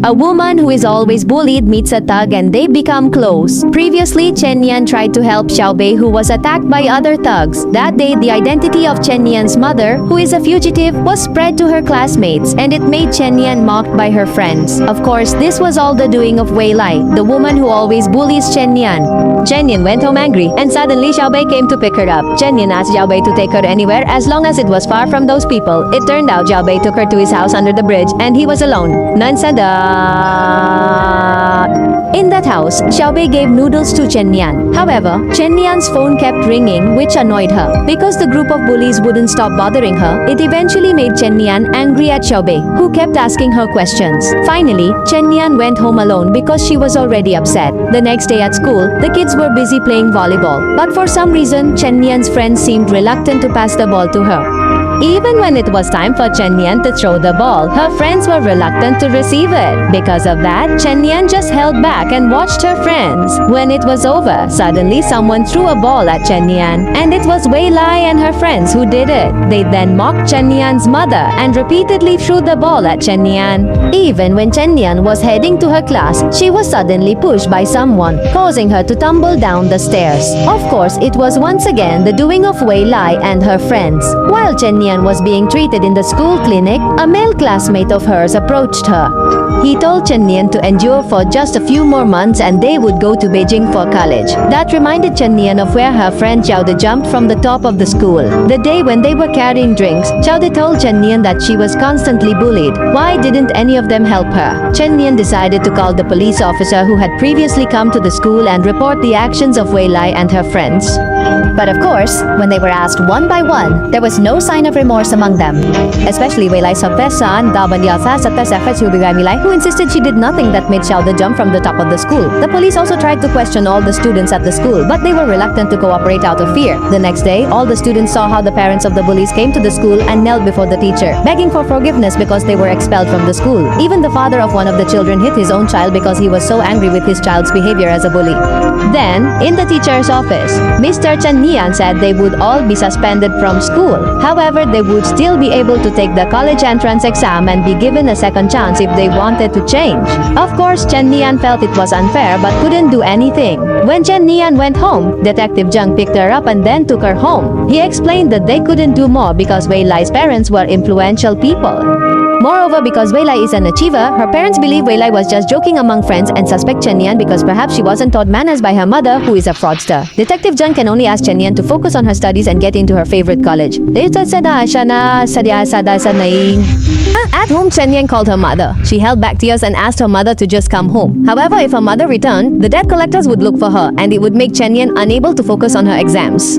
A woman who is always bullied meets a thug and they become close. Previously, Chen Yan tried to help Xiao Bei, who was attacked by other thugs. That day, the identity of Chen Yan's mother, who is a fugitive, was spread to her classmates, and it made Chen Yan mocked by her friends. Of course, this was all the doing of Wei Lai, the woman who always bullies Chen Yan. Chen Yan went home angry, and suddenly Xiao Bei came to pick her up. Chen Yan asked Xiao Bei to take her anywhere as long as it was far from those people. It turned out Xiao Bei took her to his house under the bridge, and he was alone. None said In that house, Xiao Bei gave noodles to Chen Yan. However, Chen Yan's phone kept ringing, which annoyed her. Because the group of bullies wouldn't stop bothering her, it eventually made Chen Yan angry at Xiao Bei, who kept asking her questions. Finally, Chen Yan went home alone because she was already upset. The next day at school, the kids were busy playing volleyball. But for some reason, Chen Yan's friends seemed reluctant to pass the ball to her. Even when it was time for Chen Yan to throw the ball, her friends were reluctant to receive it. Because of that, Chen Yan just held back and watched her friends. When it was over, suddenly someone threw a ball at Chen Yan, and it was Wei Lai and her friends who did it. They then mocked Chen Yan's mother and repeatedly threw the ball at Chen Yan. Even when Chen Yan was heading to her class, she was suddenly pushed by someone, causing her to tumble down the stairs. Of course, it was once again the doing of Wei Lai and her friends. While Chen Yan was being treated in the school clinic, a male classmate of hers approached her. He told Chen Yan to endure for just a few more months and they would go to Beijing for college. That reminded Chen Yan of where her friend Xiao De jumped from the top of the school. The day when they were carrying drinks, Xiao De told Chen Yan that she was constantly bullied. Why didn't any of them help her? Chen Yan decided to call the police officer who had previously come to the school and report the actions of Wei Lai and her friends. But of course, when they were asked one by one, there was no sign of remorse among them. Especially Wei Lai's son, who insisted she did nothing that made Xiao De jump from the top of the school. The police also tried to question all the students at the school, but they were reluctant to cooperate out of fear. The next day, all the students saw how the parents of the bullies came to the school and knelt before the teacher, begging for forgiveness because they were expelled from the school. Even the father of one of the children hit his own child because he was so angry with his child's behavior as a bully. Then, in the teacher's office, Mr. Chen Yan said they would all be suspended from school. However, they would still be able to take the college entrance exam and be given a second chance if they wanted to change. Of course, Chen Yan felt it was unfair but couldn't do anything. When Chen Yan went home, Detective Zheng picked her up and then took her home. He explained that they couldn't do more because Wei Lai's parents were influential people. Moreover, because Wei Lai is an achiever, her parents believe Wei Lai was just joking among friends and suspect Chen Yan because perhaps she wasn't taught manners by her mother, who is a fraudster. Detective Zheng can only ask Chen Yan to focus on her studies and get into her favorite college. At home, Chen Yan called her mother. She held back tears and asked her mother to just come home. However, if her mother returned, the debt collectors would look for her and it would make Chen Yan unable to focus on her exams.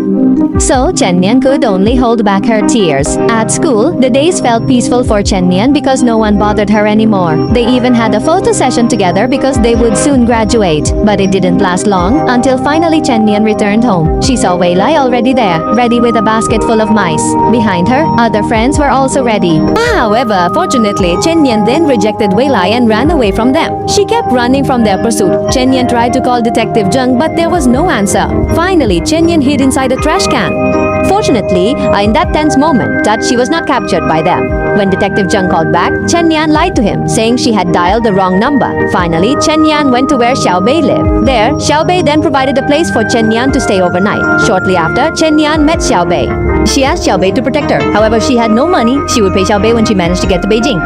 So, Chen Yan could only hold back her tears. At school, the days felt peaceful for Chen Yan because no one bothered her anymore. They even had a photo session together because they would soon graduate. But it didn't last long until finally Chen Yan returned home. She saw Wei Lai already there, ready with a basket full of mice. Behind her, other friends were also ready. However, fortunately, Chen Yan then rejected Wei Lai and ran away from them. She kept running from their pursuit. Chen Yan tried to call Detective Zheng, but there was no answer. Finally, Chen Yan hid inside a trash can. Fortunately, in that tense moment, that she was not captured by them. When Detective Zheng called back, Chen Yan lied to him, saying she had dialed the wrong number. Finally, Chen Yan went to where Xiao Bei lived. There, Xiao Bei then provided a place for Chen Yan to stay overnight. Shortly after, Chen Yan met Xiao Bei. She asked Xiao Bei to protect her. However, she had no money. She would pay Xiao Bei when she managed to get to Beijing.